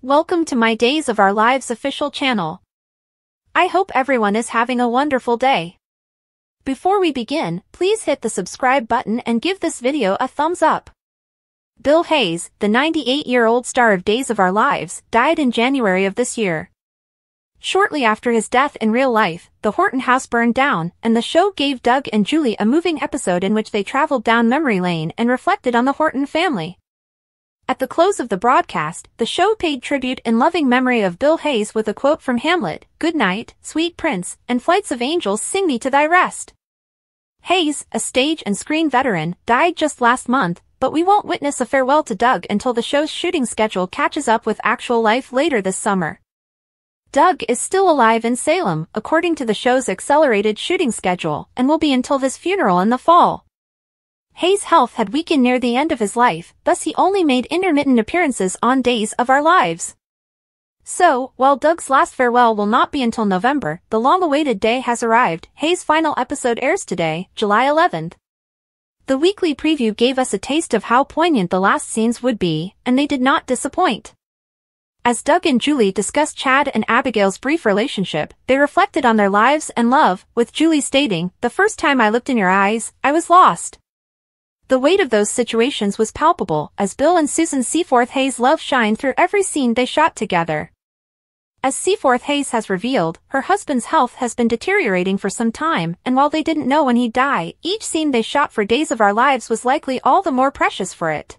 Welcome to my Days of Our Lives official channel. I hope everyone is having a wonderful day. Before we begin, please hit the subscribe button and give this video a thumbs up. Bill Hayes, the 98-year-old star of Days of Our Lives, died in January of this year. Shortly after his death in real life, the Horton house burned down, and the show gave Doug and Julie a moving episode in which they traveled down memory lane and reflected on the Horton family. At the close of the broadcast, the show paid tribute in loving memory of Bill Hayes with a quote from Hamlet, "Good night, sweet prince, and flights of angels sing thee to thy rest." Hayes, a stage and screen veteran, died just last month, but we won't witness a farewell to Doug until the show's shooting schedule catches up with actual life later this summer. Doug is still alive in Salem, according to the show's accelerated shooting schedule, and will be until his funeral in the fall. Hayes' health had weakened near the end of his life, thus he only made intermittent appearances on Days of Our Lives. So, while Doug's last farewell will not be until November, the long-awaited day has arrived. Hayes' final episode airs today, July 11th. The weekly preview gave us a taste of how poignant the last scenes would be, and they did not disappoint. As Doug and Julie discussed Chad and Abigail's brief relationship, they reflected on their lives and love, with Julie stating, "The first time I looked in your eyes, I was lost." The weight of those situations was palpable, as Bill and Susan Seaforth Hayes' love shined through every scene they shot together. As Seaforth Hayes has revealed, her husband's health has been deteriorating for some time, and while they didn't know when he'd die, each scene they shot for Days of Our Lives was likely all the more precious for it.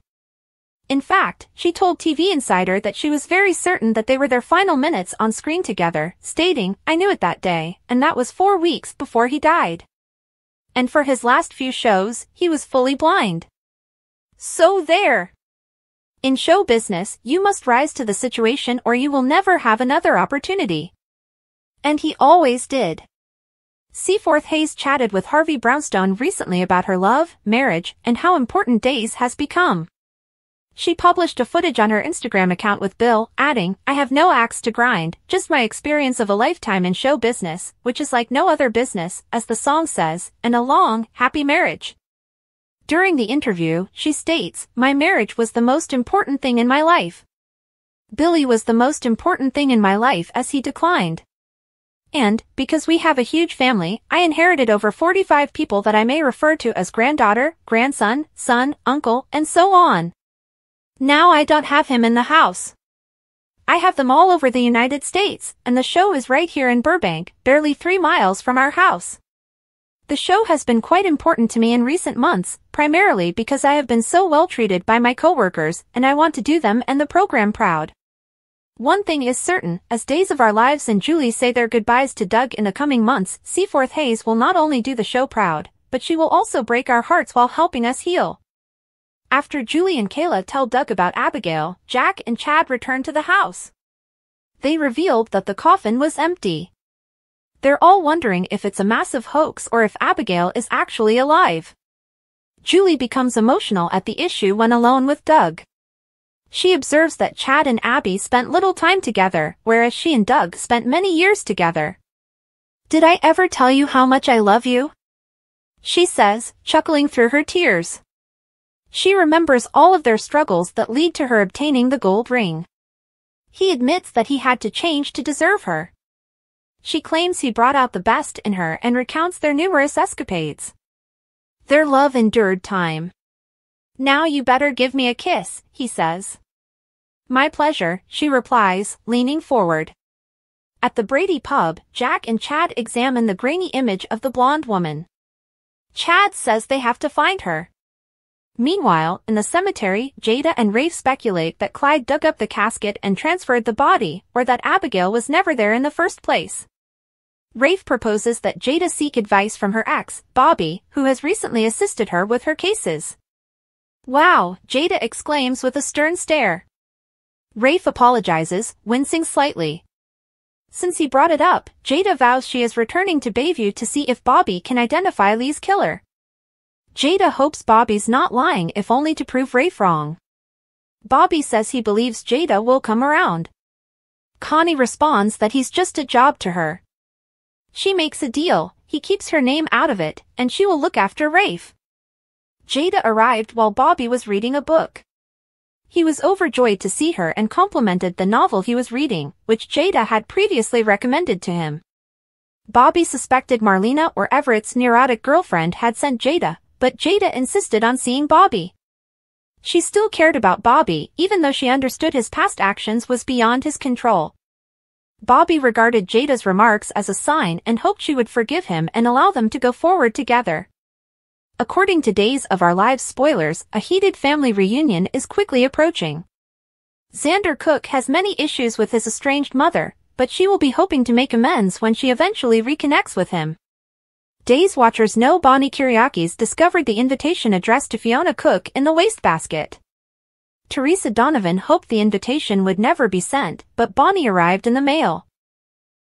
In fact, she told TV Insider that she was very certain that they were their final minutes on screen together, stating, "I knew it that day, and that was 4 weeks before he died. And for his last few shows, he was fully blind." So there. In show business, you must rise to the situation or you will never have another opportunity. And he always did. Seaforth Hayes chatted with Harvey Brownstone recently about her love, marriage, and how important Days has become. She published a footage on her Instagram account with Bill, adding, "I have no axe to grind, just my experience of a lifetime in show business, which is like no other business, as the song says, and a long, happy marriage." During the interview, she states, "My marriage was the most important thing in my life. Billy was the most important thing in my life as he declined. And, because we have a huge family, I inherited over 45 people that I may refer to as granddaughter, grandson, son, uncle, and so on. Now I don't have him in the house. I have them all over the United States, and the show is right here in Burbank, barely 3 miles from our house. The show has been quite important to me in recent months, primarily because I have been so well treated by my coworkers, and I want to do them and the program proud. One thing is certain, as Days of Our Lives and Julie say their goodbyes to Doug in the coming months, Seaforth Hayes will not only do the show proud, but she will also break our hearts while helping us heal." After Julie and Kayla tell Doug about Abigail, Jack and Chad return to the house. They revealed that the coffin was empty. They're all wondering if it's a massive hoax or if Abigail is actually alive. Julie becomes emotional at the issue when alone with Doug. She observes that Chad and Abby spent little time together, whereas she and Doug spent many years together. "Did I ever tell you how much I love you?" she says, chuckling through her tears. She remembers all of their struggles that lead to her obtaining the gold ring. He admits that he had to change to deserve her. She claims he brought out the best in her and recounts their numerous escapades. Their love endured time. "Now you better give me a kiss," he says. "My pleasure," she replies, leaning forward. At the Brady pub, Jack and Chad examine the grainy image of the blonde woman. Chad says they have to find her. Meanwhile, in the cemetery, Jada and Rafe speculate that Clyde dug up the casket and transferred the body, or that Abigail was never there in the first place. Rafe proposes that Jada seek advice from her ex, Bobby, who has recently assisted her with her cases. "Wow," Jada exclaims with a stern stare. Rafe apologizes, wincing slightly. Since he brought it up, Jada vows she is returning to Bayview to see if Bobby can identify Lee's killer. Jada hopes Bobby's not lying if only to prove Rafe wrong. Bobby says he believes Jada will come around. Connie responds that he's just a job to her. She makes a deal, he keeps her name out of it, and she will look after Rafe. Jada arrived while Bobby was reading a book. He was overjoyed to see her and complimented the novel he was reading, which Jada had previously recommended to him. Bobby suspected Marlena or Everett's neurotic girlfriend had sent Jada, but Jada insisted on seeing Bobby. She still cared about Bobby, even though she understood his past actions was beyond his control. Bobby regarded Jada's remarks as a sign and hoped she would forgive him and allow them to go forward together. According to Days of Our Lives spoilers, a heated family reunion is quickly approaching. Xander Cook has many issues with his estranged mother, but she will be hoping to make amends when she eventually reconnects with him. Days watchers know Bonnie Kyriakis discovered the invitation addressed to Fiona Cook in the wastebasket. Teresa Donovan hoped the invitation would never be sent, but Bonnie arrived in the mail.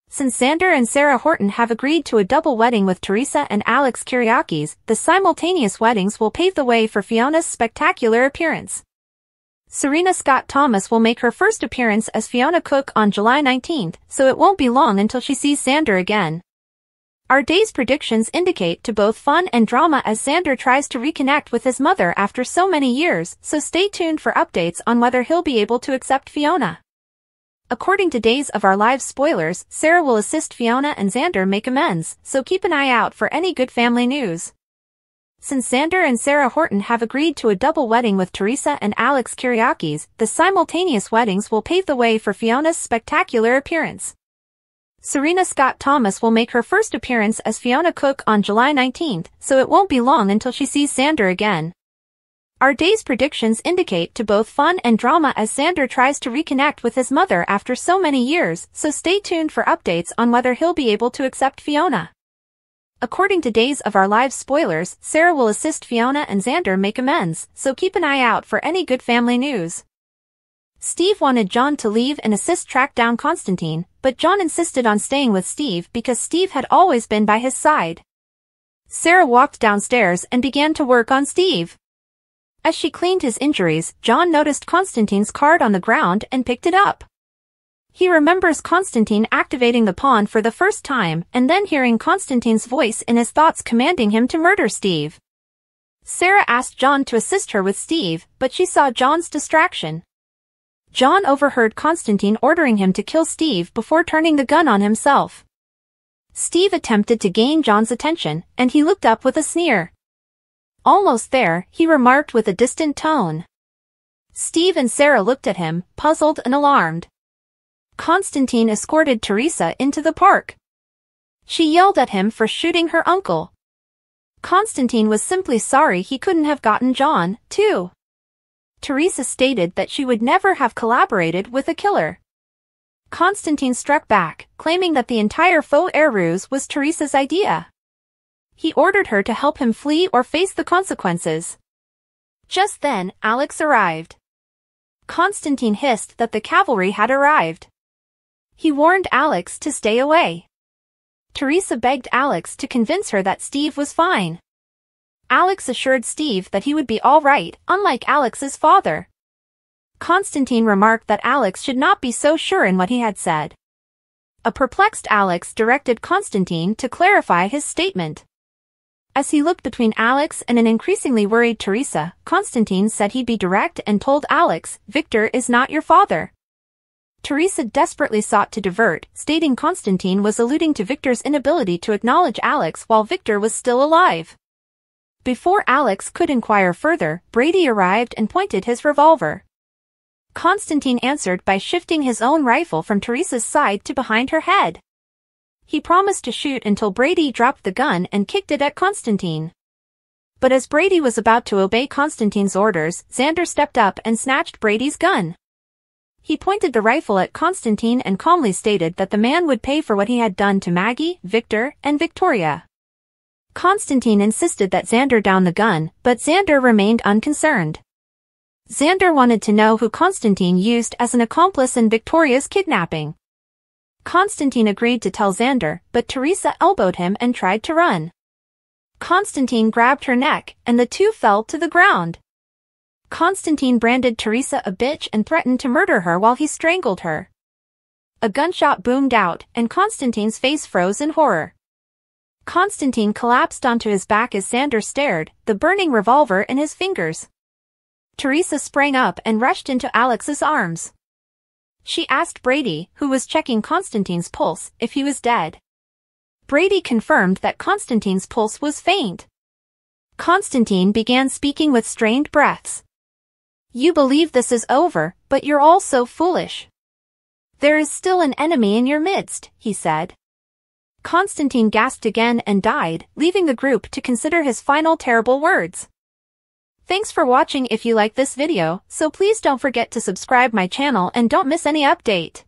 Since Xander and Sarah Horton have agreed to a double wedding with Teresa and Alex Kyriakis, the simultaneous weddings will pave the way for Fiona's spectacular appearance. Serena Scott Thomas will make her first appearance as Fiona Cook on July 19th, so it won't be long until she sees Xander again. Our day's predictions indicate to both fun and drama as Xander tries to reconnect with his mother after so many years, so stay tuned for updates on whether he'll be able to accept Fiona. According to Days of Our Lives spoilers, Sarah will assist Fiona and Xander make amends, so keep an eye out for any good family news. Since Xander and Sarah Horton have agreed to a double wedding with Teresa and Alex Kyriakis, the simultaneous weddings will pave the way for Fiona's spectacular appearance. Serena Scott Thomas will make her first appearance as Fiona Cook on July 19th, so it won't be long until she sees Xander again. Our day's predictions indicate to both fun and drama as Xander tries to reconnect with his mother after so many years, so stay tuned for updates on whether he'll be able to accept Fiona. According to Days of Our Lives spoilers, Sarah will assist Fiona and Xander make amends, so keep an eye out for any good family news. Steve wanted John to leave and assist track down Constantine, but John insisted on staying with Steve because Steve had always been by his side. Sarah walked downstairs and began to work on Steve. As she cleaned his injuries, John noticed Constantine's card on the ground and picked it up. He remembers Constantine activating the pawn for the first time and then hearing Constantine's voice in his thoughts commanding him to murder Steve. Sarah asked John to assist her with Steve, but she saw John's distraction. John overheard Constantine ordering him to kill Steve before turning the gun on himself. Steve attempted to gain John's attention, and he looked up with a sneer. Almost there, he remarked with a distant tone. Steve and Sarah looked at him, puzzled and alarmed. Constantine escorted Teresa into the park. She yelled at him for shooting her uncle. Constantine was simply sorry he couldn't have gotten John, too. Teresa stated that she would never have collaborated with a killer. Constantine struck back, claiming that the entire faux air ruse was Teresa's idea. He ordered her to help him flee or face the consequences. Just then, Alex arrived. Constantine hissed that the cavalry had arrived. He warned Alex to stay away. Teresa begged Alex to convince her that Steve was fine. Alex assured Steve that he would be all right, unlike Alex's father. Constantine remarked that Alex should not be so sure in what he had said. A perplexed Alex directed Constantine to clarify his statement. As he looked between Alex and an increasingly worried Teresa, Constantine said he'd be direct and told Alex, "Victor is not your father." Teresa desperately sought to divert, stating Constantine was alluding to Victor's inability to acknowledge Alex while Victor was still alive. Before Alex could inquire further, Brady arrived and pointed his revolver. Constantine answered by shifting his own rifle from Teresa's side to behind her head. He promised to shoot until Brady dropped the gun and kicked it at Constantine. But as Brady was about to obey Constantine's orders, Xander stepped up and snatched Brady's gun. He pointed the rifle at Constantine and calmly stated that the man would pay for what he had done to Maggie, Victor, and Victoria. Constantine insisted that Xander down the gun, but Xander remained unconcerned. Xander wanted to know who Constantine used as an accomplice in Victoria's kidnapping. Constantine agreed to tell Xander, but Teresa elbowed him and tried to run. Constantine grabbed her neck, and the two fell to the ground. Constantine branded Teresa a bitch and threatened to murder her while he strangled her. A gunshot boomed out, and Constantine's face froze in horror. Constantine collapsed onto his back as Xander stared, the burning revolver in his fingers. Teresa sprang up and rushed into Alex's arms. She asked Brady, who was checking Constantine's pulse, if he was dead. Brady confirmed that Constantine's pulse was faint. Constantine began speaking with strained breaths. "You believe this is over, but you're all so foolish. There is still an enemy in your midst," he said. Constantine gasped again and died, leaving the group to consider his final terrible words. Thanks for watching. If you like this video, so please don't forget to subscribe my channel and don't miss any update.